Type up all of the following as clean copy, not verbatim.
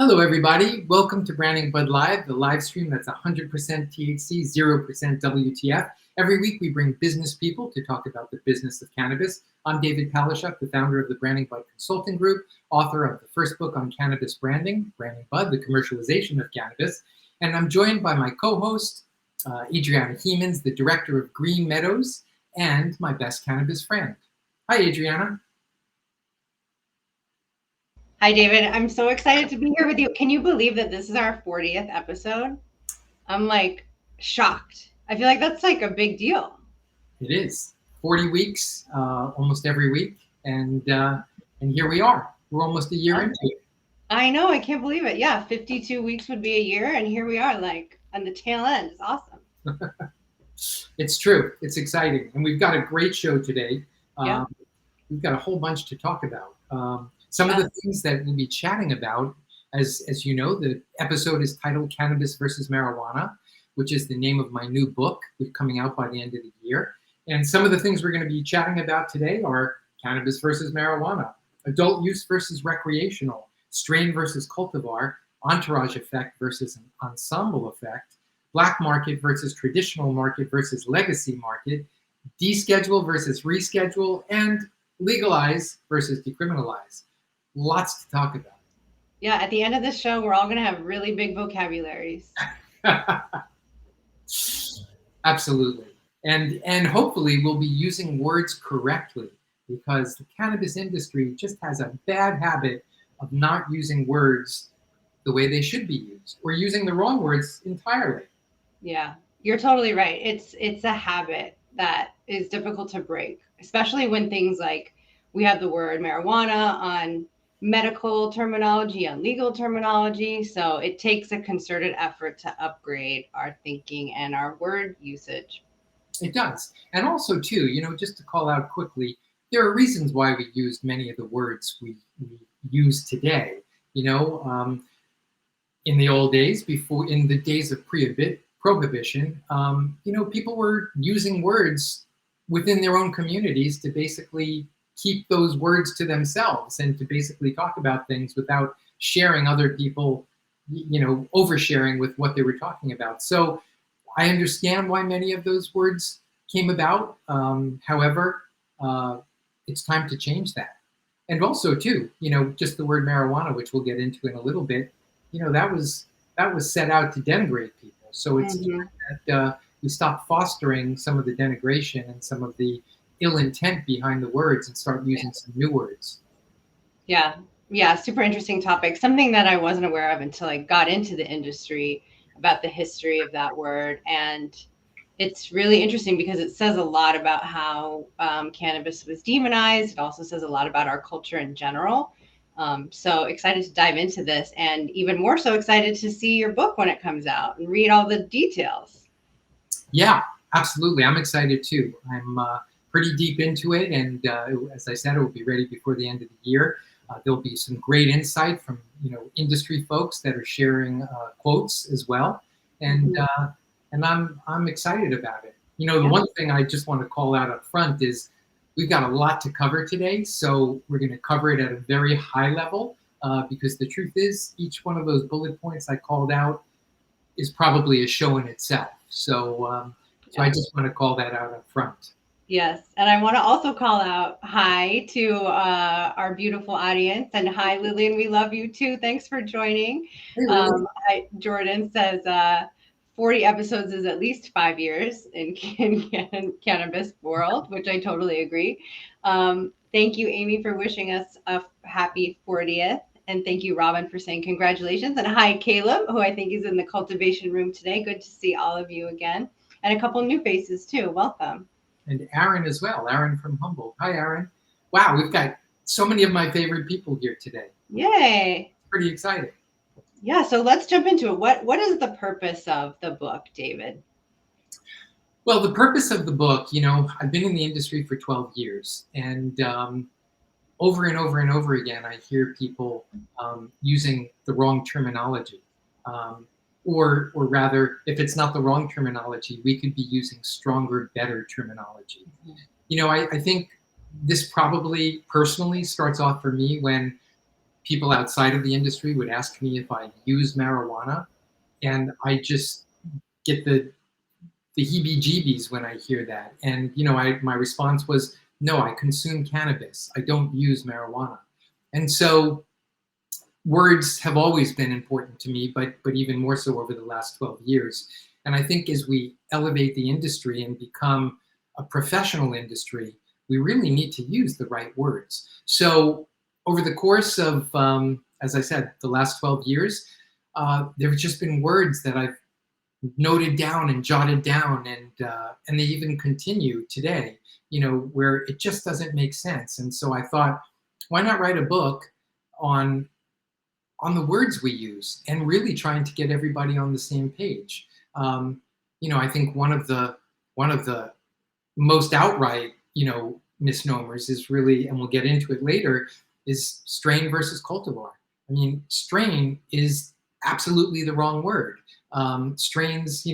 Hello, everybody. Welcome to Branding Bud Live, the live stream that's 100% THC, 0% WTF. Every week, we bring business people to talk about the business of cannabis. I'm David Paleschuck, the founder of the Branding Bud Consulting Group, author of the first book on cannabis branding, Branding Bud, the commercialization of cannabis. And I'm joined by my co-host, Adriana Hemans, the director of Green Meadows, and my best cannabis friend. Hi, Adriana. Hi, David. I'm so excited to be here with you. Can you believe that this is our 40th episode? I'm like shocked. I feel like that's like a big deal. It is 40 weeks, almost every week, and here we are. We're almost a year into it. I know. I can't believe it. Yeah, 52 weeks would be a year, and here we are, like on the tail end. It's awesome. It's true. It's exciting, and we've got a great show today. We've got a whole bunch to talk about. Some of the things that we'll be chatting about, as you know, the episode is titled Cannabis versus Marijuana, which is the name of my new book, coming out by the end of the year. And some of the things we're going to be chatting about today are cannabis versus marijuana, adult use versus recreational, strain versus cultivar, entourage effect versus an ensemble effect, black market versus traditional market versus legacy market, deschedule versus reschedule, and legalize versus decriminalize. Lots to talk about. Yeah, at the end of this show, we're all going to have really big vocabularies. Absolutely. And hopefully we'll be using words correctly, because the cannabis industry just has a bad habit of not using words the way they should be used, or using the wrong words entirely. Yeah, you're totally right. It's a habit that is difficult to break, especially when things like we have the word marijuana on medical terminology, on legal terminology. So it takes a concerted effort to upgrade our thinking and our word usage. It does. And also, too, just to call out quickly, there are reasons why we used many of the words we use today. In the old days, in the days of prohibition, people were using words within their own communities to basically keep those words to themselves and to basically talk about things without sharing other people, oversharing with what they were talking about. So I understand why many of those words came about. However, it's time to change that. And also, too, just the word marijuana, which we'll get into in a little bit, that was set out to denigrate people. So it's time that we stop fostering some of the denigration and some of the ill intent behind the words and start using some new words. Yeah, super interesting topic. Something that I wasn't aware of until I got into the industry, about the history of that word. And it's really interesting because it says a lot about how cannabis was demonized. It also says a lot about our culture in general. So excited to dive into this, and even more so excited to see your book when it comes out and read all the details. Yeah, absolutely. I'm excited too. I'm pretty deep into it, and as I said, it will be ready before the end of the year. There'll be some great insight from industry folks that are sharing quotes as well, and I'm excited about it. The one thing I just want to call out up front is we've got a lot to cover today, so we're going to cover it at a very high level, because the truth is, each one of those bullet points I called out is probably a show in itself. So I just want to call that out up front. Yes, and I want to also call out hi to our beautiful audience, and hi, Lillian, we love you too. Thanks for joining. Hi, Jordan says 40 episodes is at least 5 years in cannabis world, which I totally agree. Thank you, Amy, for wishing us a happy 40th. And thank you, Robin, for saying congratulations. And hi, Caleb, who I think is in the cultivation room today. Good to see all of you again. And a couple new faces too. Welcome. And Aaron as well. Aaron from Humboldt. Hi, Aaron. Wow, we've got so many of my favorite people here today. Yay. It's pretty exciting. Yeah, so let's jump into it. What is the purpose of the book, David? Well, the purpose of the book, I've been in the industry for 12 years, and over and over and over again, I hear people using the wrong terminology. Or rather, if it's not the wrong terminology, we could be using stronger, better terminology. I think this probably personally starts off for me when people outside of the industry would ask me if I use marijuana, and I just get the heebie-jeebies when I hear that. And my response was, no, I consume cannabis. I don't use marijuana. And so words have always been important to me, but even more so over the last 12 years. And I think as we elevate the industry and become a professional industry, we really need to use the right words. So over the course of, as I said, the last 12 years, there have just been words that I've noted down and jotted down, and they even continue today, where it just doesn't make sense. And so I thought, why not write a book on the words we use and really trying to get everybody on the same page. I think one of the most outright, misnomers is really, and we'll get into it later, is strain versus cultivar. I mean, strain is absolutely the wrong word. Strains,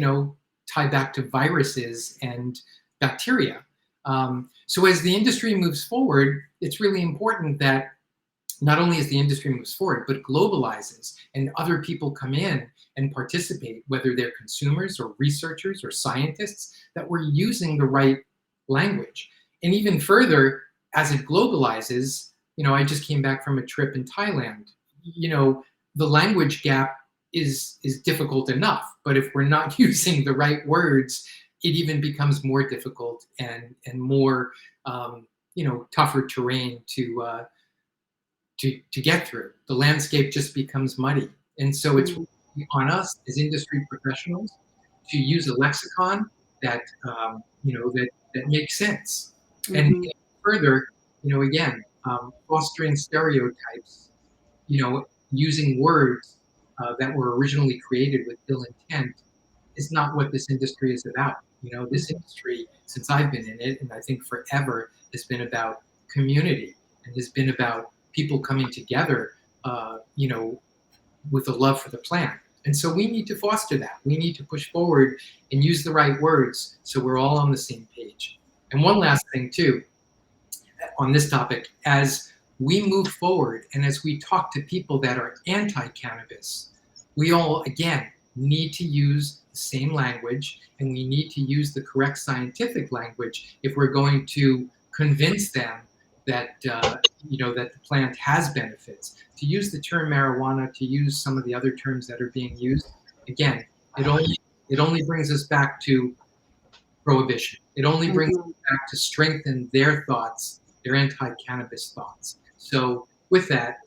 tie back to viruses and bacteria. So as the industry moves forward, it's really important that not only as the industry moves forward, but globalizes and other people come in and participate, whether they're consumers or researchers or scientists, that we're using the right language. And even further, as it globalizes, I just came back from a trip in Thailand. The language gap is difficult enough, but if we're not using the right words, it even becomes more difficult and more, tougher terrain to get through. The landscape just becomes muddy. And so it's on us as industry professionals to use a lexicon that, that makes sense. And further, again, fostering stereotypes, using words that were originally created with ill intent is not what this industry is about. This industry, since I've been in it, and I think forever, has been about community and has been about people coming together, with a love for the plant. And so we need to foster that. We need to push forward and use the right words so we're all on the same page. And one last thing too, on this topic, as we move forward and as we talk to people that are anti-cannabis, we all, again, need to use the same language, and we need to use the correct scientific language if we're going to convince them that that the plant has benefits. To use the term marijuana, to use some of the other terms that are being used, again, it only brings us back to prohibition. It only brings us back to strengthen their thoughts, their anti-cannabis thoughts. So with that,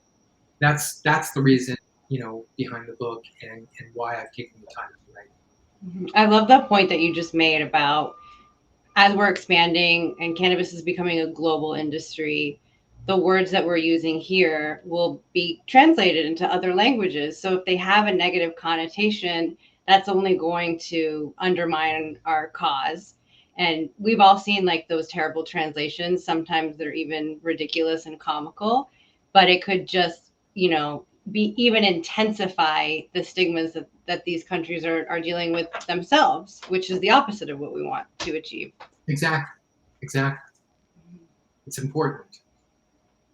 that's the reason behind the book and why I've taken the time to write. I love that point that you just made about, as we're expanding and cannabis is becoming a global industry, the words that we're using here will be translated into other languages. So if they have a negative connotation, that's only going to undermine our cause. And we've all seen like those terrible translations. Sometimes they're even ridiculous and comical, but it could just, be even intensify the stigmas that these countries are dealing with themselves, which is the opposite of what we want to achieve. Exactly. It's important.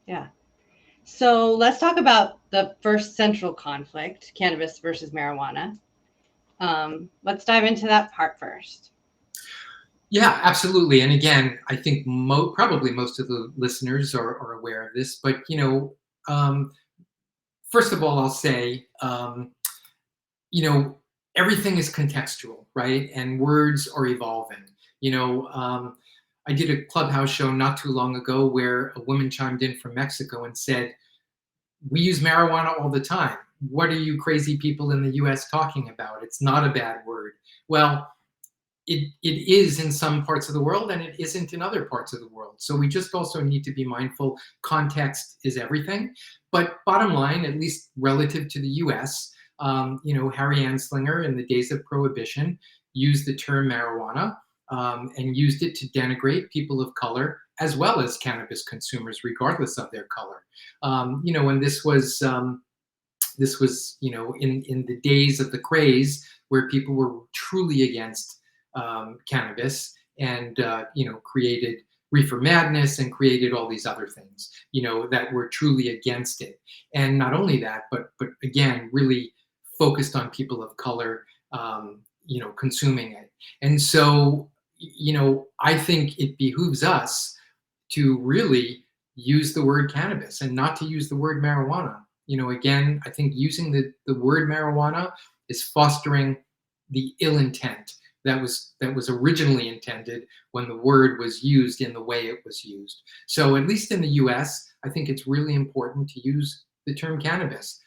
Yeah. So let's talk about the first central conflict, cannabis versus marijuana. Let's dive into that part first. Yeah, absolutely. And again, I think probably most of the listeners are aware of this, but first of all, I'll say, everything is contextual, right? And words are evolving. I did a Clubhouse show not too long ago where a woman chimed in from Mexico and said, "We use marijuana all the time. What are you crazy people in the US talking about? It's not a bad word." Well, it is in some parts of the world and it isn't in other parts of the world. So we just also need to be mindful. Context is everything. But bottom line, at least relative to the US, Harry Anslinger in the days of Prohibition used the term marijuana and used it to denigrate people of color as well as cannabis consumers, regardless of their color. And this was in the days of the craze where people were truly against cannabis and created reefer madness and created all these other things, that were truly against it. And not only that, but again, really focused on people of color, consuming it. And so, I think it behooves us to really use the word cannabis and not to use the word marijuana. Again, I think using the word marijuana is fostering the ill intent that was originally intended when the word was used in the way it was used. So at least in the US, I think it's really important to use the term cannabis.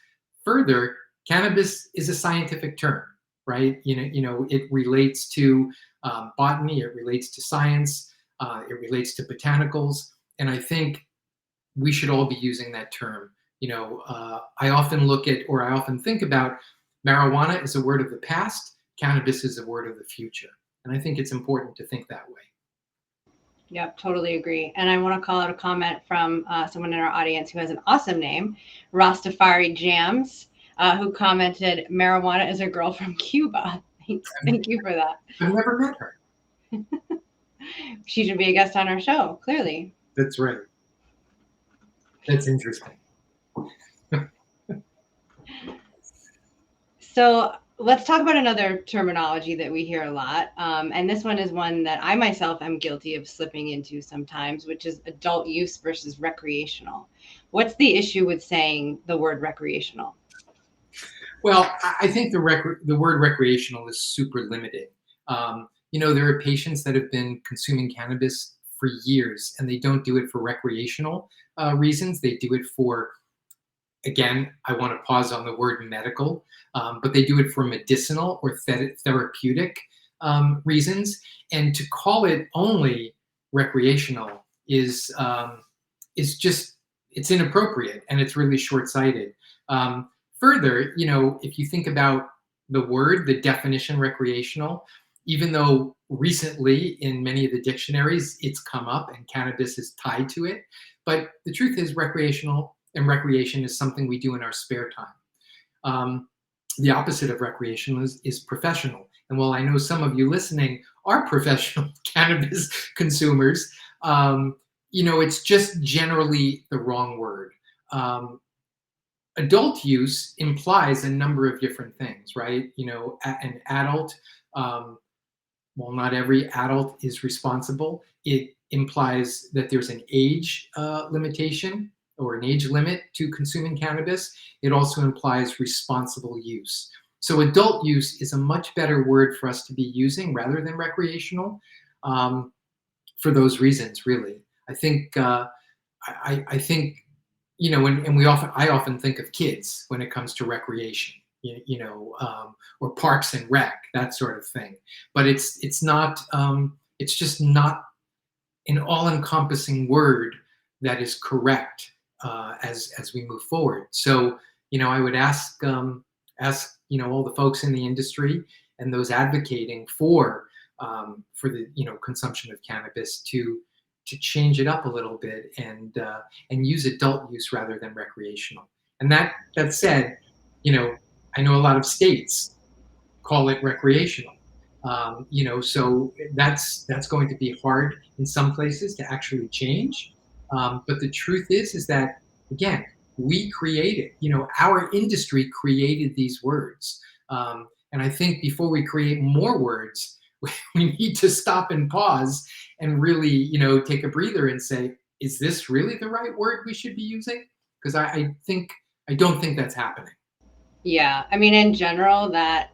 Further, cannabis is a scientific term, right? It relates to botany, it relates to science, it relates to botanicals, and I think we should all be using that term. I often think about marijuana as a word of the past, cannabis is a word of the future. And I think it's important to think that way. Yep, totally agree. And I want to call out a comment from someone in our audience who has an awesome name, Rastafari Jams, who commented, marijuana is a girl from Cuba. Thank you for that. I've never met her. She should be a guest on our show, clearly. That's right. That's interesting. So let's talk about another terminology that we hear a lot. And this one is one that I myself am guilty of slipping into sometimes, which is adult use versus recreational. What's the issue with saying the word recreational? Well, I think the word recreational is super limited. There are patients that have been consuming cannabis for years, and they don't do it for recreational reasons. They do it for, again, I want to pause on the word medical, but they do it for medicinal or therapeutic reasons. And to call it only recreational is just, it's inappropriate, and it's really short-sighted. Further, if you think about the definition recreational, even though recently in many of the dictionaries it's come up and cannabis is tied to it, but the truth is recreational and recreation is something we do in our spare time. The opposite of recreational is professional. And while I know some of you listening are professional cannabis consumers, it's just generally the wrong word. Adult use implies a number of different things, right? An adult, well, not every adult is responsible. It implies that there's an age limitation or an age limit to consuming cannabis. It also implies responsible use. So adult use is a much better word for us to be using rather than recreational, for those reasons, really. I think, I think, and I often think of kids when it comes to recreation, or parks and rec, that sort of thing. But it's not, it's just not an all-encompassing word that is correct as we move forward. So, I would ask all the folks in the industry and those advocating for the consumption of cannabis to change it up a little bit and use adult use rather than recreational. And that said, I know a lot of states call it recreational. So that's going to be hard in some places to actually change. But the truth is that, again, we created, our industry created these words. And I think before we create more words, we need to stop and pause and really, take a breather and say, is this really the right word we should be using? Because I don't think that's happening. Yeah. I mean, in general, that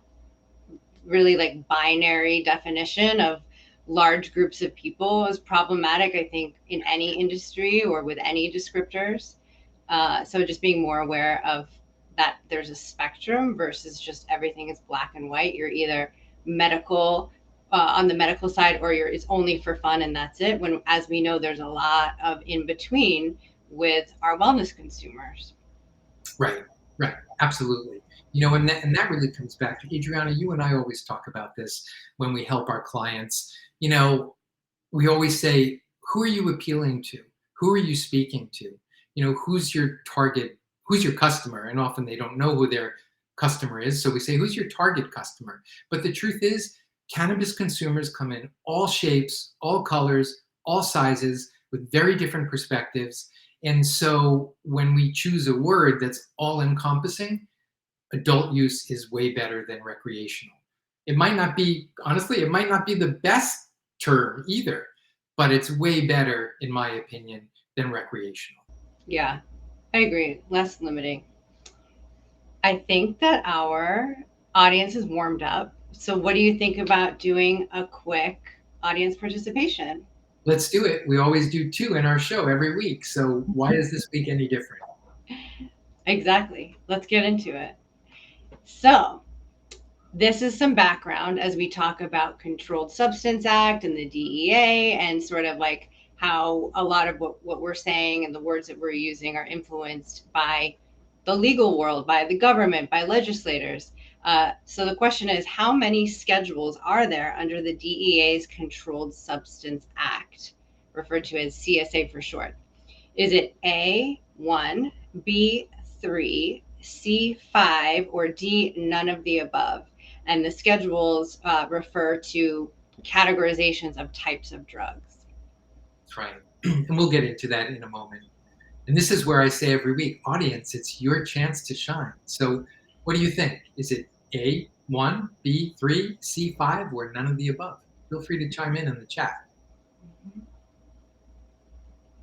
really like binary definition of large groups of people is problematic, I think, in any industry or with any descriptors. So just being more aware of that there's a spectrum versus just everything is black and white. You're either medical on the medical side, or it's only for fun and that's it. When, as we know, there's a lot of in between with our wellness consumers. Right, absolutely. And that really comes back to, Adriana, you and I always talk about this when we help our clients. We always say, who are you appealing to? Who are you speaking to? Who's your target? Who's your customer? And often they don't know who their customer is. So we say, who's your target customer? But the truth is, cannabis consumers come in all shapes, all colors, all sizes, with very different perspectives. And so when we choose a word that's all encompassing, adult use is way better than recreational. It might not be, honestly, it might not be the best term either, but it's way better, in my opinion, than recreational. Yeah, I agree. Less limiting. I think that our audience is warmed up. So, what do you think about doing a quick audience participation? Let's do it. We always do 2 in our show every week. So why is this week any different? Exactly. Let's get into it. So, this is some background as we talk about Controlled Substance Act and the DEA and sort of like how a lot of what we're saying and the words that we're using are influenced by the legal world, by the government, by legislators. So the question is, how many schedules are there under the DEA's Controlled Substance Act, referred to as CSA for short? Is it A1, B3, C5, or D, none of the above? And the schedules refer to categorizations of types of drugs. That's right. And we'll get into that in a moment. And this is where I say every week, audience, it's your chance to shine. So what do you think? Is it A1, B3, C5, or none of the above? Feel free to chime in the chat.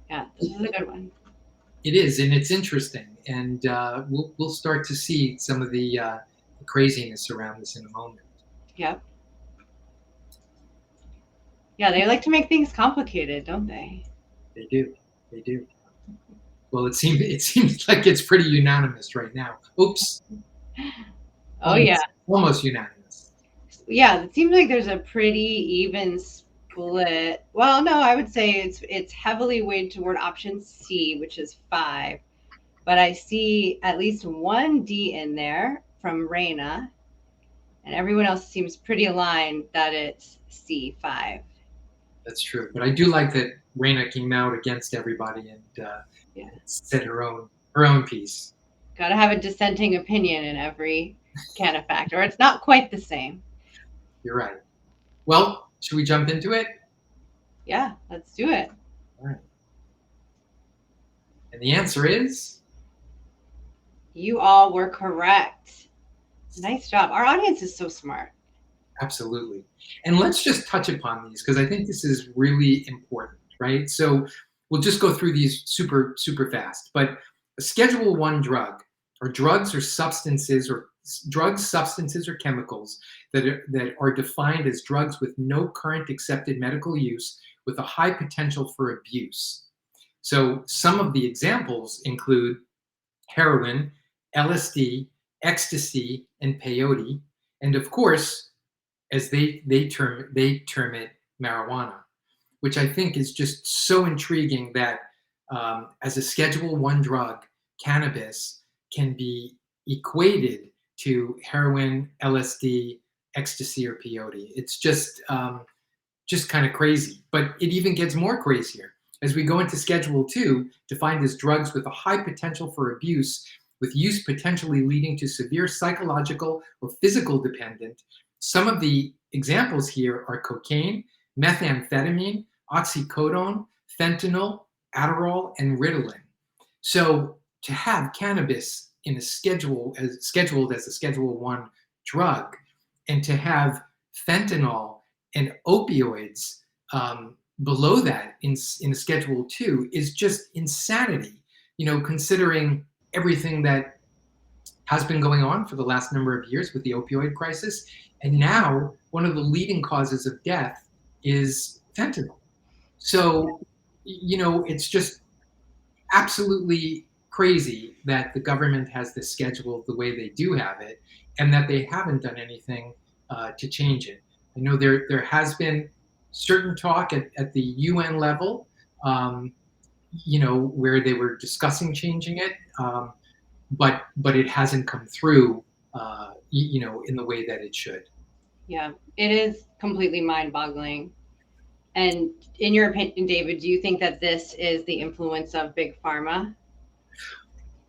Yeah, this is a good one. It is, and it's interesting. And we'll start to see some of the craziness around this in a moment. Yep. Yeah, they like to make things complicated, don't they? They do. They do. Well, it seems like it's pretty unanimous right now. Oops. Oh yeah. Almost unanimous. Yeah, it seems like there's a pretty even split. Well, no, I would say it's heavily weighted toward option C, which is 5. But I see at least one D in there from Reina, and everyone else seems pretty aligned that it's C5. That's true. But I do like that Reina came out against everybody and said her own piece. Got to have a dissenting opinion in every can of fact, or it's not quite the same. You're right. Well, should we jump into it? Yeah, let's do it. All right. And the answer is? You all were correct. Nice job. Our audience is so smart. Absolutely. And let's just touch upon these because I think this is really important, right? So we'll just go through these super, super fast. But a Schedule 1 drug, or drugs or substances, or drugs, substances, or chemicals that are defined as drugs with no current accepted medical use with a high potential for abuse. So some of the examples include heroin, LSD, ecstasy, and peyote, and of course, as they term it, marijuana, which I think is just so intriguing that as a Schedule 1 drug, cannabis can be equated to heroin, LSD, ecstasy, or peyote. It's just kind of crazy. But it even gets more crazier. As we go into Schedule 2, defined as drugs with a high potential for abuse, with use potentially leading to severe psychological or physical dependence. Some of the examples here are cocaine, methamphetamine, oxycodone, fentanyl, Adderall, and Ritalin. So to have cannabis in a scheduled as a Schedule 1 drug, and to have fentanyl and opioids below that in a Schedule 2 is just insanity, considering everything that has been going on for the last number of years with the opioid crisis. And now one of the leading causes of death is fentanyl. So, it's just absolutely crazy that the government has this schedule the way they do have it, and that they haven't done anything to change it. I know there has been certain talk at the UN level, where they were discussing changing it, but it hasn't come through, in the way that it should. Yeah, it is completely mind-boggling. And in your opinion, David, do you think that this is the influence of big pharma?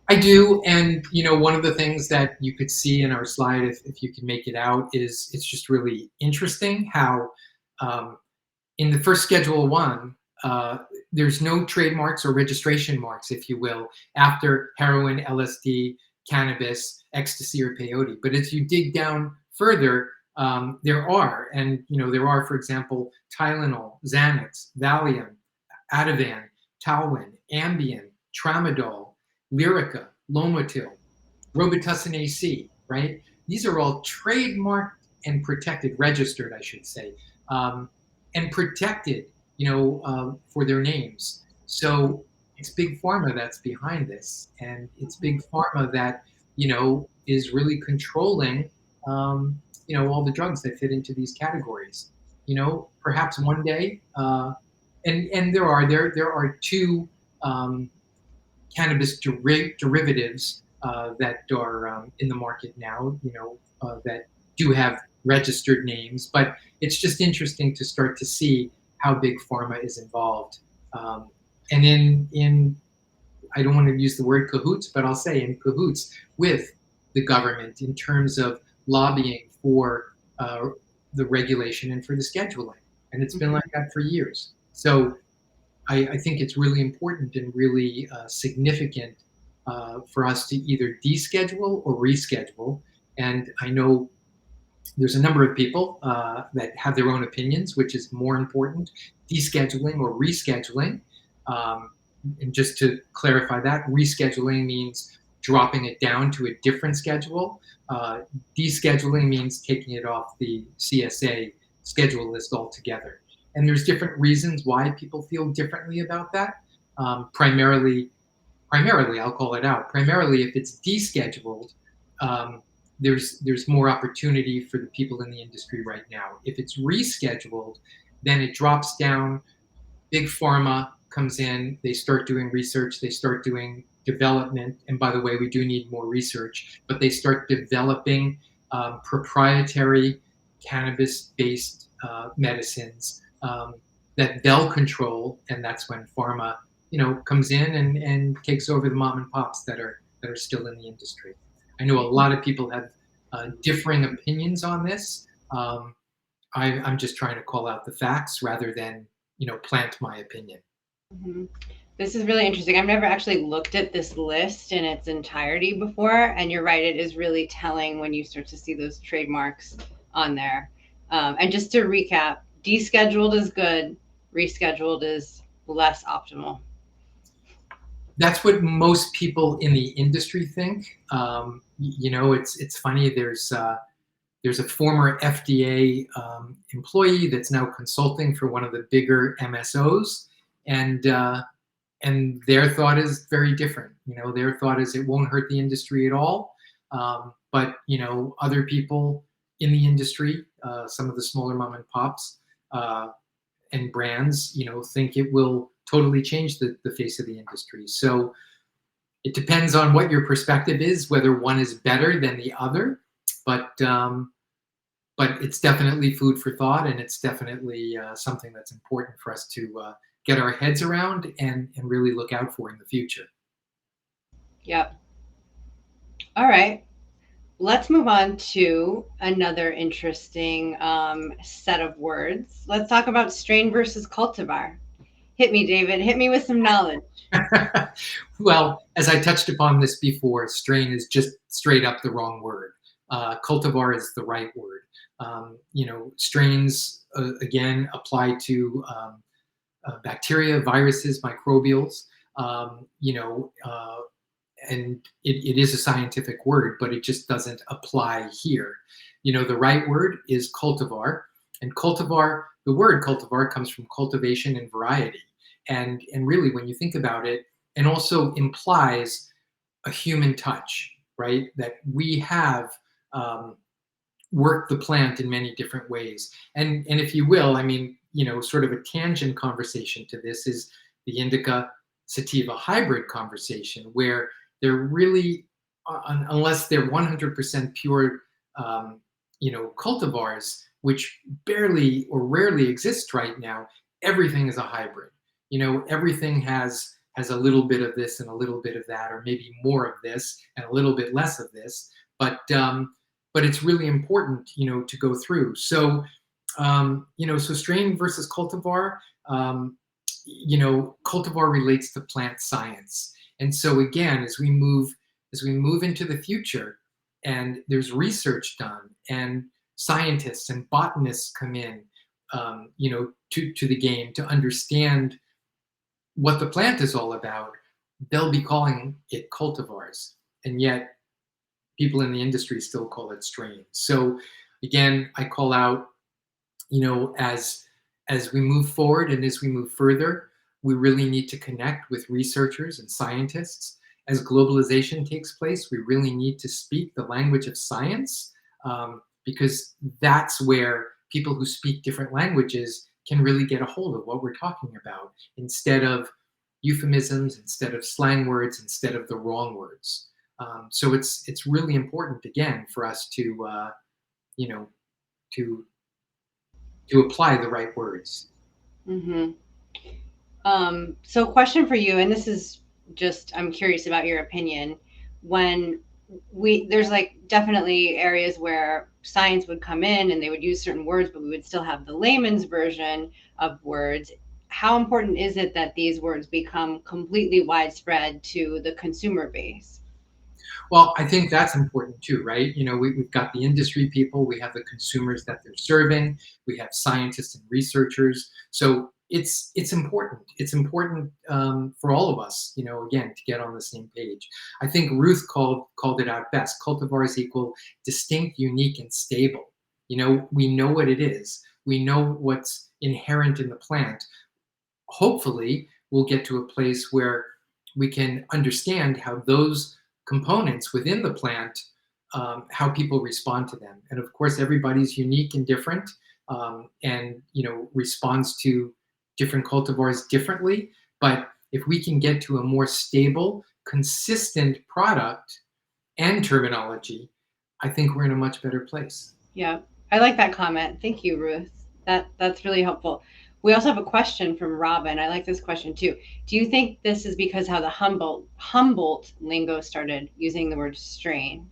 I do, and one of the things that you could see in our slide, if you can make it out, is it's just really interesting how in the first Schedule 1, there's no trademarks or registration marks, if you will, after heroin, LSD, cannabis, ecstasy, or peyote. But as you dig down further, there are, and there are, for example, Tylenol, Xanax, Valium, Ativan, Talwin, Ambien, Tramadol, Lyrica, Lomotil, Robitussin AC, right? These are all trademarked and protected, registered, I should say, and protected, for their names. So it's big pharma that's behind this, and it's big pharma that is really controlling, all the drugs that fit into these categories. Perhaps one day, and there are two cannabis derivatives that are in the market now, that do have registered names. But it's just interesting to start to see how big pharma is involved. And in I don't want to use the word cahoots, but I'll say in cahoots with the government in terms of lobbying for the regulation and for the scheduling. And it's been like that for years. So I think it's really important and really significant for us to either deschedule or reschedule. And I know there's a number of people that have their own opinions, which is more important, descheduling or rescheduling. And just to clarify that, rescheduling means dropping it down to a different schedule. Descheduling means taking it off the CSA schedule list altogether. And there's different reasons why people feel differently about that. Primarily, I'll call it out. Primarily, if it's descheduled, there's more opportunity for the people in the industry right now. If it's rescheduled, then it drops down. Big pharma comes in, they start doing research, they start doing development. And by the way, we do need more research, but they start developing proprietary cannabis-based medicines that they'll control, and that's when pharma, comes in and takes over the mom and pops that are still in the industry. I know a lot of people have differing opinions on this. I'm just trying to call out the facts rather than plant my opinion. Mm-hmm. This is really interesting. I've never actually looked at this list in its entirety before, and you're right, it is really telling when you start to see those trademarks on there. And just to recap, descheduled is good, rescheduled is less optimal. That's what most people in the industry think. It's funny. There's a former FDA employee that's now consulting for one of the bigger MSOs, and their thought is very different. Their thought is it won't hurt the industry at all. But other people in the industry, some of the smaller mom and pops and brands, think it will totally change the face of the industry. So it depends on what your perspective is, whether one is better than the other. But it's definitely food for thought, and it's definitely something that's important for us to get our heads around and really look out for in the future. Yep. All right. Let's move on to another interesting set of words. Let's talk about strain versus cultivar. Hit me, David. Hit me with some knowledge. Well, as I touched upon this before, strain is just straight up the wrong word. Cultivar is the right word. Strains, again, apply to bacteria, viruses, microbials, and it is a scientific word, but it just doesn't apply here. The right word is cultivar, and cultivar, the word cultivar comes from cultivation and variety. And really, when you think about it, and also implies a human touch, right? That we have worked the plant in many different ways. And if you will, sort of a tangent conversation to this is the indica sativa hybrid conversation, where they're really, unless they're 100% pure, cultivars, which barely or rarely exist right now, everything is a hybrid. Everything has a little bit of this and a little bit of that, or maybe more of this and a little bit less of this. But it's really important, to go through. So, so strain versus cultivar. cultivar relates to plant science. And so again, as we move into the future, and there's research done, and scientists and botanists come in, to the game to understand what the plant is all about, they'll be calling it cultivars, and yet people in the industry still call it strains. So again, I call out, as we move forward and as we move further, we really need to connect with researchers and scientists. As globalization takes place, we really need to speak the language of science, because that's where people who speak different languages can really get a hold of what we're talking about, instead of euphemisms, instead of slang words, instead of the wrong words. So it's really important, again, for us to you know to apply the right words. Mm-hmm. So question for you, and this is just, I'm curious about your opinion. When there's like definitely areas where science would come in and they would use certain words, but we would still have the layman's version of words. How important is it that these words become completely widespread to the consumer base? Well, I think that's important too, right? We've got the industry people, we have the consumers that they're serving, we have scientists and researchers. So it's important. It's important, for all of us, again, to get on the same page. I think Ruth called it out best. Cultivars equal distinct, unique, and stable. We know what it is. We know what's inherent in the plant. Hopefully, we'll get to a place where we can understand how those components within the plant, how people respond to them. And of course, everybody's unique and different, and responds to different cultivars differently. But if we can get to a more stable, consistent product and terminology, I think we're in a much better place. Yeah, I like that comment. Thank you, Ruth. That's really helpful. We also have a question from Robin. I like this question too. Do you think this is because how the Humboldt lingo started using the word strain?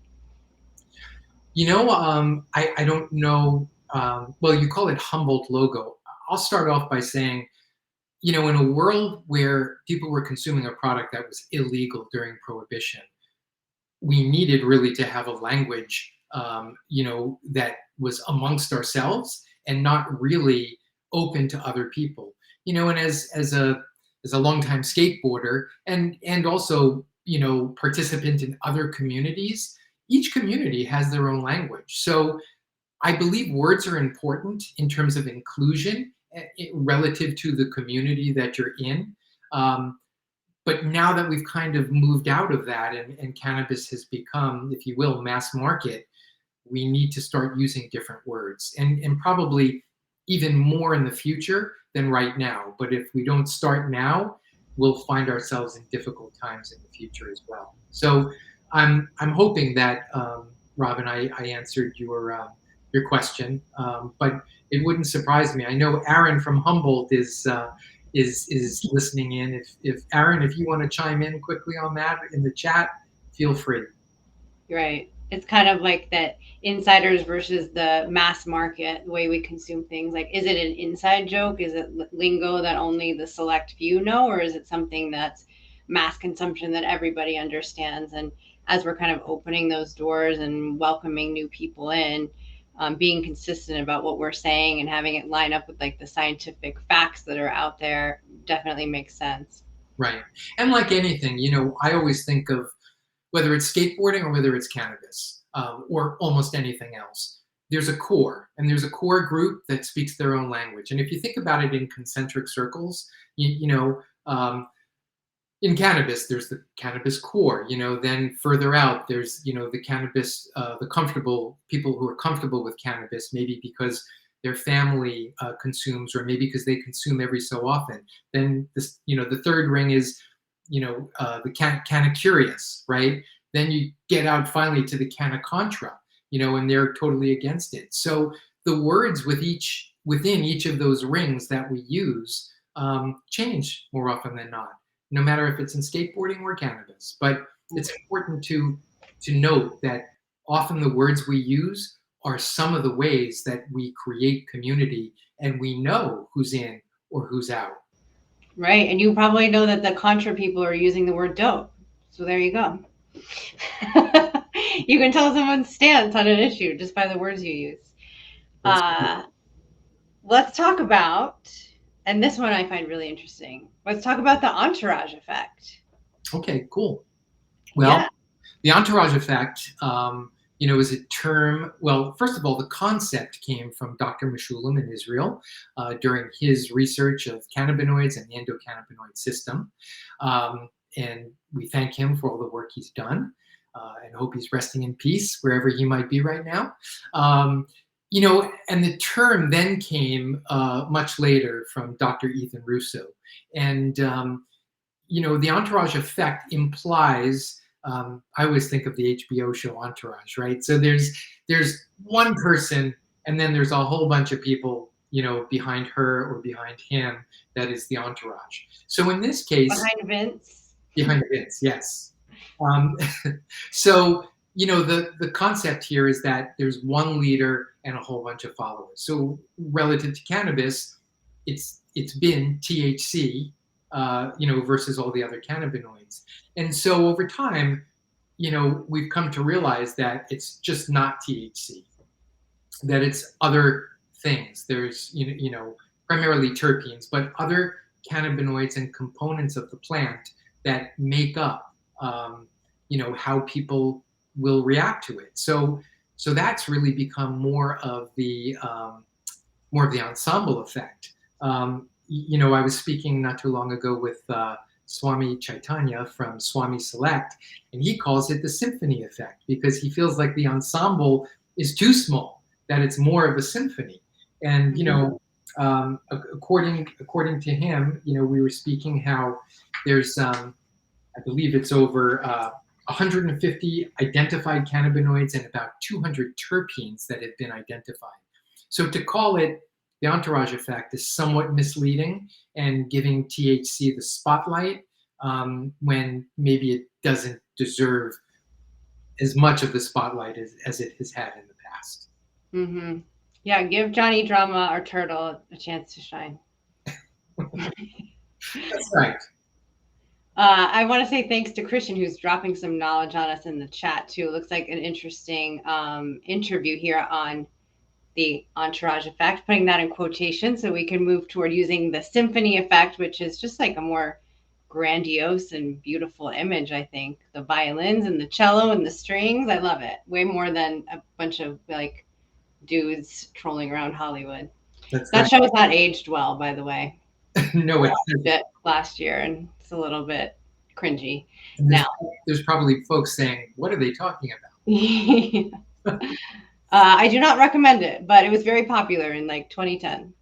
I don't know. Well, you call it Humboldt logo. I'll start off by saying, in a world where people were consuming a product that was illegal during Prohibition, we needed really to have a language, that was amongst ourselves and not really open to other people. And as a longtime skateboarder, and also participant in other communities, each community has their own language. So I believe words are important in terms of inclusion, relative to the community that you're in. But now that we've kind of moved out of that, and cannabis has become, if you will, mass market, we need to start using different words, and probably even more in the future than right now. But if we don't start now, we'll find ourselves in difficult times in the future as well. So I'm hoping that, Robin, I answered your question, but it wouldn't surprise me. I know Aaron from Humboldt is listening in. If Aaron, if you want to chime in quickly on that in the chat, feel free. Right. It's kind of like that insiders versus the mass market, the way we consume things. Like, is it an inside joke? Is it lingo that only the select few know? Or is it something that's mass consumption that everybody understands? And as we're kind of opening those doors and welcoming new people in, being consistent about what we're saying and having it line up with like the scientific facts that are out there definitely makes sense. Right. And like anything, I always think of, whether it's skateboarding or whether it's cannabis, or almost anything else, there's a core, and there's a core group that speaks their own language. And if you think about it in concentric circles, in cannabis, there's the cannabis core. Then further out, there's the cannabis, the comfortable people who are comfortable with cannabis, maybe because their family consumes, or maybe because they consume every so often. Then this, the third ring is, the canna curious, right? Then you get out finally to the canna contra, and they're totally against it. So the words within each of those rings that we use, change more often than not, no matter if it's in skateboarding or cannabis. But it's important to note that often the words we use are some of the ways that we create community, and we know who's in or who's out. Right. And you probably know that the Contra people are using the word dope. So there you go. You can tell someone's stance on an issue just by the words you use. Let's talk about, and this one I find really interesting. Let's talk about the entourage effect. Okay, cool. Yeah. Well, the entourage effect, is a term. Well, first of all, the concept came from Dr. Meshulam in Israel during his research of cannabinoids and the endocannabinoid system. And we thank him for all the work he's done and hope he's resting in peace wherever he might be right now. And the term then came much later from Dr. Ethan Russo. And, the entourage effect implies, I always think of the HBO show Entourage, right? So there's one person, and then there's a whole bunch of people, behind her or behind him. That is the entourage. So in this case, behind Vince. Behind Vince, yes. So the concept here is that there's one leader and a whole bunch of followers. So relative to cannabis, it's been THC, versus all the other cannabinoids. And so over time, we've come to realize that it's just not THC, that it's other things. There's, primarily terpenes, but other cannabinoids and components of the plant that make up, how people will react to it. So that's really become more of the ensemble effect. I was speaking not too long ago with Swami Chaitanya from Swami Select, and he calls it the symphony effect because he feels like the ensemble is too small, that it's more of a symphony. And according to him, we were speaking how there's I believe it's over 150 identified cannabinoids and about 200 terpenes that have been identified. So to call it the entourage effect is somewhat misleading and giving THC the spotlight when maybe it doesn't deserve as much of the spotlight as it has had in the past. Mm-hmm. Yeah, give Johnny Drama, our turtle, a chance to shine. That's right. I want to say thanks to Christian, who's dropping some knowledge on us in the chat, too. It looks like an interesting interview here on the entourage effect, putting that in quotation so we can move toward using the symphony effect, which is just like a more grandiose and beautiful image, I think. The violins and the cello and the strings, I love it. Way more than a bunch of like dudes trolling around Hollywood. That's that right. show has not aged well, by the way. No, it hasn't. Last year, and it's a little bit cringy now. There's probably folks saying, "What are they talking about?" I do not recommend it, but it was very popular in like 2010.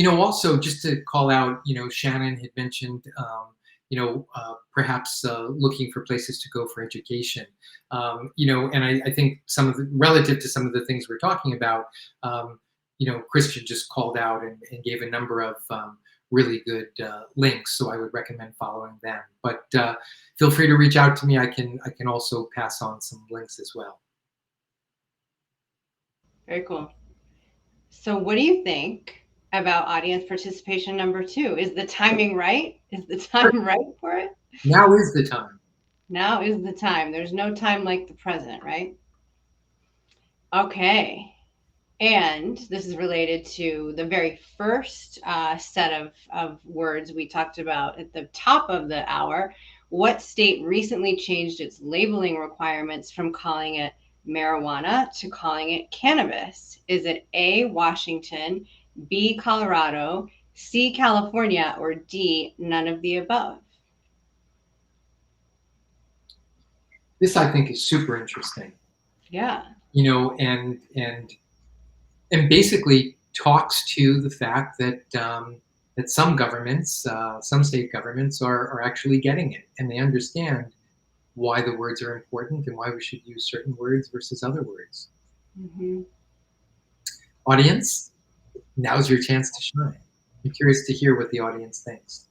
Also just to call out, Shannon had mentioned, perhaps looking for places to go for education. And I think relative to some of the things we're talking about, Christian just called out and gave a number of really good links. So I would recommend following them. But feel free to reach out to me. I can also pass on some links as well. Very cool. So what do you think about audience participation number 2? Is the timing right? Is the time right for it? Now is the time. Now is the time. There's no time like the present, right? Okay. And this is related to the very first set of words we talked about at the top of the hour. What state recently changed its labeling requirements from calling it marijuana to calling it cannabis? Is it A, Washington, B, Colorado, C, California, or D, none of the above? This, I think, is super interesting. Yeah. And basically talks to the fact that that some governments, some state governments, are actually getting it, and they understand why the words are important and why we should use certain words versus other words. Mm-hmm. Audience, now's your chance to shine. I'm curious to hear what the audience thinks.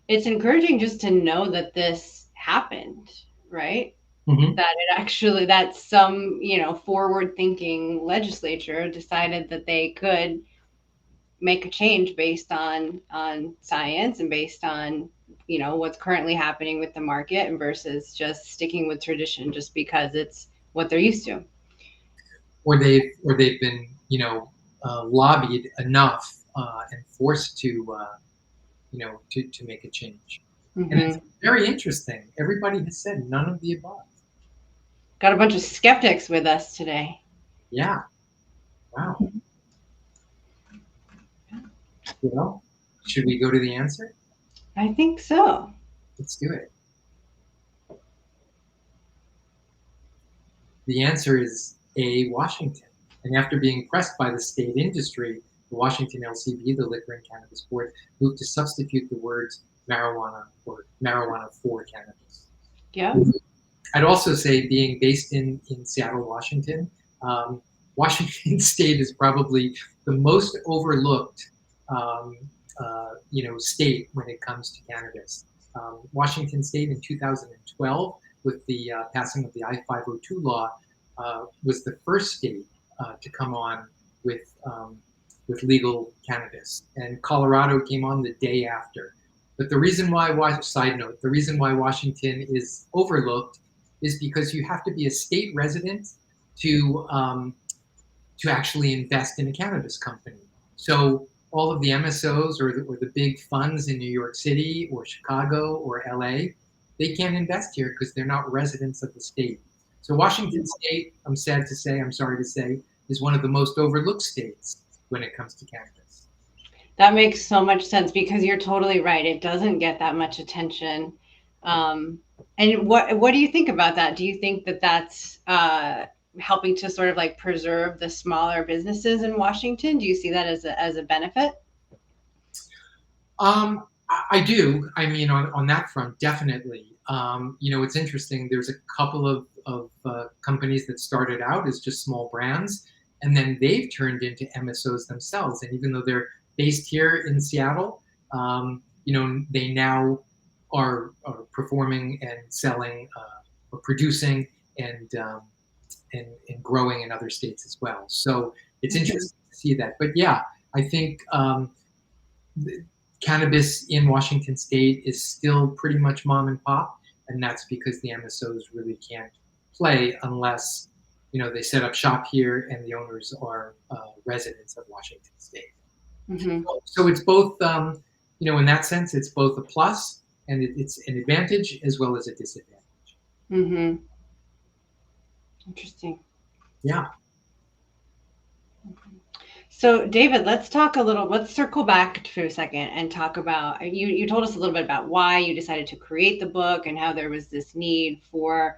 It's encouraging just to know that this happened, right? Mm-hmm. That some, forward thinking legislature decided that they could make a change based on science and based on, you know, what's currently happening with the market, and versus just sticking with tradition just because it's what they're used to. Or they've been, lobbied enough and forced to, to make a change. And it's Mm-hmm. very interesting. Everybody has said none of the above. Got a bunch of skeptics with us today. Yeah. Wow. Should we go to the answer? I think so. Let's do it. The answer is A, Washington. And after being pressed by the state industry, the Washington LCB, the Liquor and Cannabis Board, moved to substitute the words marijuana or marijuana for cannabis. Yeah. I'd also say, being based in Seattle, Washington, Washington State is probably the most overlooked, state when it comes to cannabis. Washington State in 2012, with the passing of the I-502 law, was the first state to come on with legal cannabis, and Colorado came on the day after. But the reason why, side note, the reason why Washington is overlooked is because you have to be a state resident to actually invest in a cannabis company. So all of the MSOs or the big funds in New York City or Chicago or LA, they can't invest here because they're not residents of the state. So Washington State, I'm sorry to say, is one of the most overlooked states when it comes to cannabis. That makes so much sense, because you're totally right. It doesn't get that much attention. And what do you think about that? Do you think that that's helping to sort of like preserve the smaller businesses in Washington? Do you see that as a benefit? I do. I mean, on that front, definitely. It's interesting. There's a couple of companies that started out as just small brands, and then they've turned into MSOs themselves. And even though they're based here in Seattle, they now are performing and selling or producing and growing in other states as well. So it's interesting to see that. But yeah, I think cannabis in Washington State is still pretty much mom and pop, and that's because the MSOs really can't play unless they set up shop here and the owners are residents of Washington State. Mm-hmm. So it's both, in that sense, it's both a plus and it's an advantage as well as a disadvantage. Mm-hmm. Interesting. Yeah. So, David, let's circle back for a second and talk about, you told us a little bit about why you decided to create the book and how there was this need for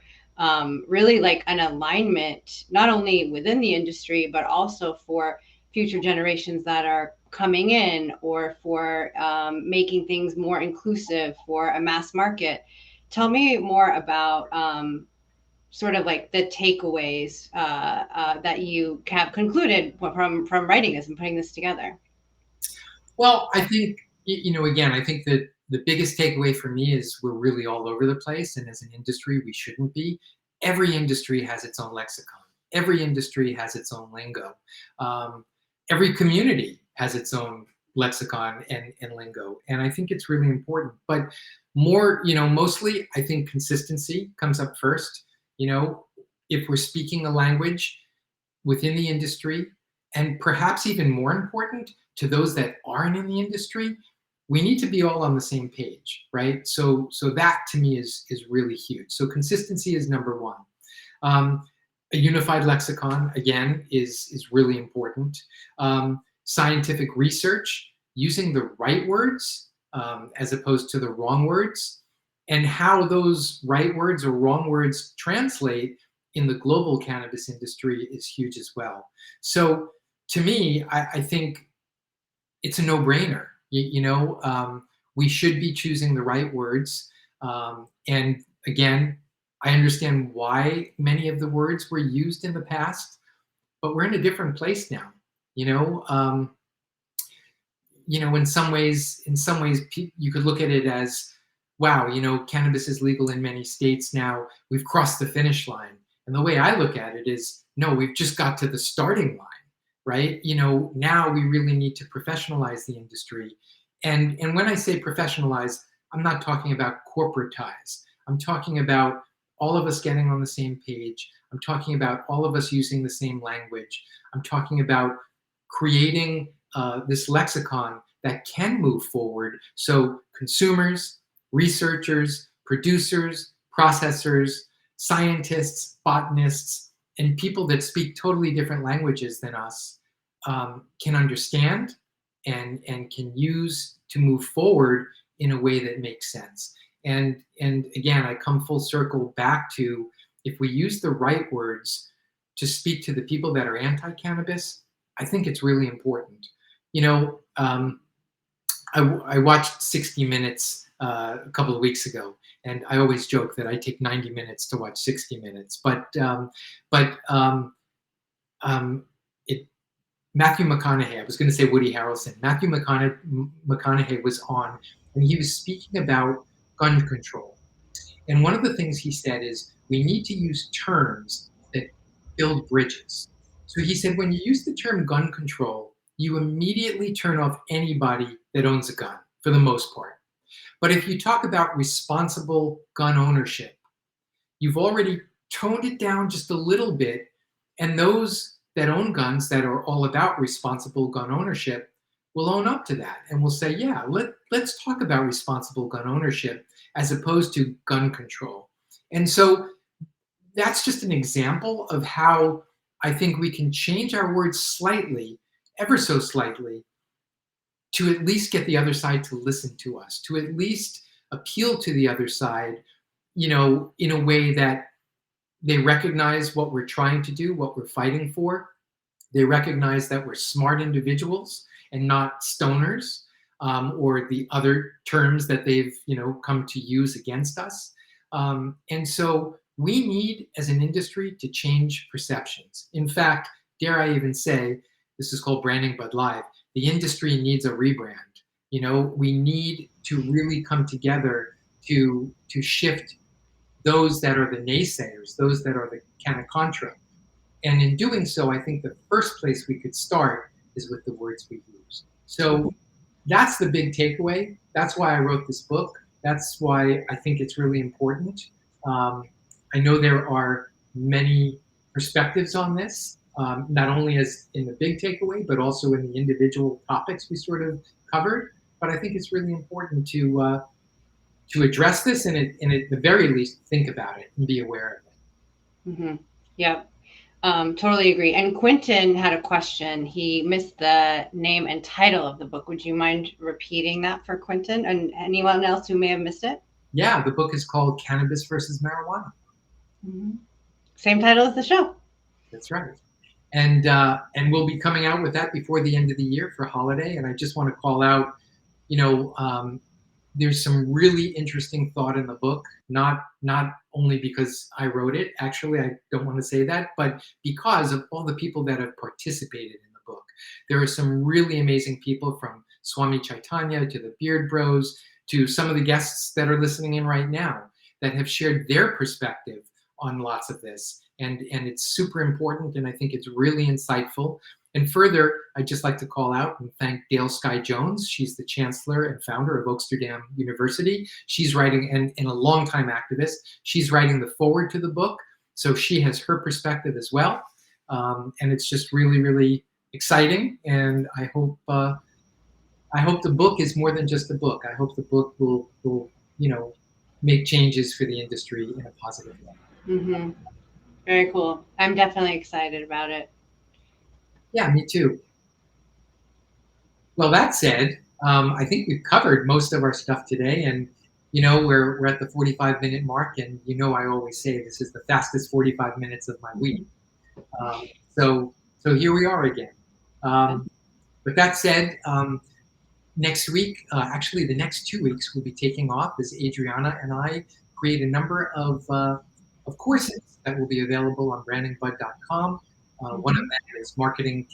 really like an alignment, not only within the industry, but also for future generations that are coming in, or for making things more inclusive for a mass market. Tell me more about sort of like the takeaways that you have concluded from writing this and putting this together. Well, I think, again, I think that the biggest takeaway for me is we're really all over the place. And as an industry, we shouldn't be. Every industry has its own lexicon. Every industry has its own lingo. Every community has its own lexicon and lingo. And I think it's really important. But mostly, I think consistency comes up first. If we're speaking a language within the industry, and perhaps even more important to those that aren't in the industry, we need to be all on the same page, right? So that to me is really huge. So consistency is number one. A unified lexicon, again, is really important. Scientific research, using the right words as opposed to the wrong words, and how those right words or wrong words translate in the global cannabis industry is huge as well. So to me, I think it's a no-brainer. We should be choosing the right words. And again, I understand why many of the words were used in the past, but we're in a different place now. In some ways, you could look at it as, wow, cannabis is legal in many states now. We've crossed the finish line. And the way I look at it is, no, we've just got to the starting line, right? Now we really need to professionalize the industry. And when I say professionalize, I'm not talking about corporatize. I'm talking about all of us getting on the same page. I'm talking about all of us using the same language. I'm talking about creating this lexicon that can move forward so consumers, researchers, producers, processors, scientists, botanists, and people that speak totally different languages than us can understand and can use to move forward in a way that makes sense. And again, I come full circle back to, if we use the right words to speak to the people that are anti-cannabis, I think it's really important. I watched 60 Minutes a couple of weeks ago, and I always joke that I take 90 minutes to watch 60 Minutes. It Matthew McConaughey, I was going to say Woody Harrelson. Matthew McConaughey was on, and he was speaking about gun control. And one of the things he said is, we need to use terms that build bridges. So he said, when you use the term gun control, you immediately turn off anybody that owns a gun, for the most part. But if you talk about responsible gun ownership, you've already toned it down just a little bit, and those that own guns that are all about responsible gun ownership will own up to that and will say, yeah, let's talk about responsible gun ownership as opposed to gun control. And so that's just an example of how I think we can change our words slightly, ever so slightly, to at least get the other side to listen to us, to at least appeal to the other side, in a way that they recognize what we're trying to do, what we're fighting for. They recognize that we're smart individuals and not stoners, or the other terms that they've come to use against us. And so we need, as an industry, to change perceptions. In fact, dare I even say, this is called Branding Bud Live, the industry needs a rebrand. We need to really come together to shift those that are the naysayers, those that are the canna contra. And in doing so, I think the first place we could start is with the words we use. So that's the big takeaway. That's why I wrote this book. That's why I think it's really important. I know there are many perspectives on this, not only as in the big takeaway, but also in the individual topics we sort of covered. But I think it's really important to address this, and at the very least, think about it and be aware of it. Mm-hmm. Yeah. Totally agree. And Quentin had a question. He missed the name and title of the book. Would you mind repeating that for Quentin and anyone else who may have missed it? Yeah, the book is called Cannabis versus Marijuana. Mm-hmm. Same title as the show. That's right. And we'll be coming out with that before the end of the year for holiday. And I just want to call out, there's some really interesting thought in the book, not only because I wrote it, actually, I don't want to say that, but because of all the people that have participated in the book. There are some really amazing people, from Swami Chaitanya to the Beard Bros to some of the guests that are listening in right now, that have shared their perspective on lots of this. And it's super important, and I think it's really insightful. And further, I'd just like to call out and thank Dale Sky Jones. She's the chancellor and founder of Oaksterdam University. She's writing, and a longtime activist, she's writing the foreword to the book. So she has her perspective as well. And it's just really, really exciting. And I hope the book is more than just a book. I hope the book will make changes for the industry in a positive way. Mm-hmm. Very cool. I'm definitely excited about it. Yeah, me too. Well, that said, I think we've covered most of our stuff today, and we're at the 45-minute mark, and I always say this is the fastest 45 minutes of my week. So here we are again. But that said, next week, actually the next 2 weeks, we'll be taking off as Adriana and I create a number of courses that will be available on brandingbud.com. One of them is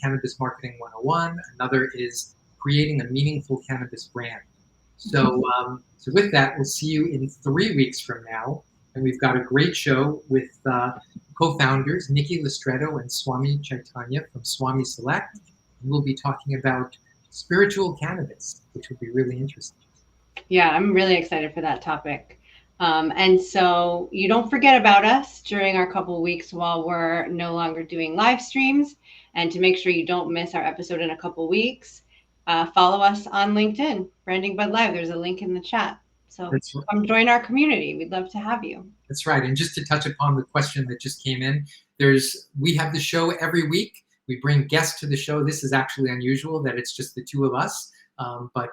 Cannabis Marketing 101. Another is creating a meaningful cannabis brand. So with that, we'll see you in 3 weeks from now. And we've got a great show with co-founders Nikki Listretto and Swami Chaitanya from Swami Select. We'll be talking about spiritual cannabis, which will be really interesting. Yeah, I'm really excited for that topic. And so you don't forget about us during our couple of weeks while we're no longer doing live streams. And to make sure you don't miss our episode in a couple of weeks, follow us on LinkedIn, Branding Bud Live. There's a link in the chat. So That's right. come join our community. We'd love to have you. That's right. And just to touch upon the question that just came in, we have the show every week. We bring guests to the show. This is actually unusual that it's just the two of us, but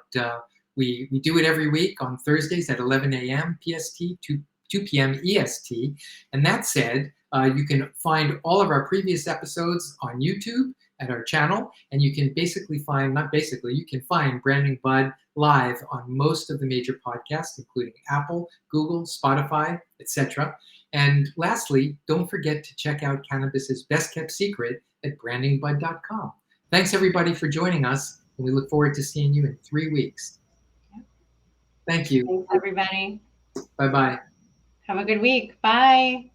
we do it every week on Thursdays at 11 a.m. PST, 2 p.m. EST. And that said, you can find all of our previous episodes on YouTube at our channel, and you can basically find, not basically, you can find Branding Bud live on most of the major podcasts, including Apple, Google, Spotify, etc. And lastly, don't forget to check out Cannabis's best kept secret at brandingbud.com. Thanks everybody for joining us, and we look forward to seeing you in 3 weeks. Thank you. Thanks, everybody. Bye-bye. Have a good week. Bye.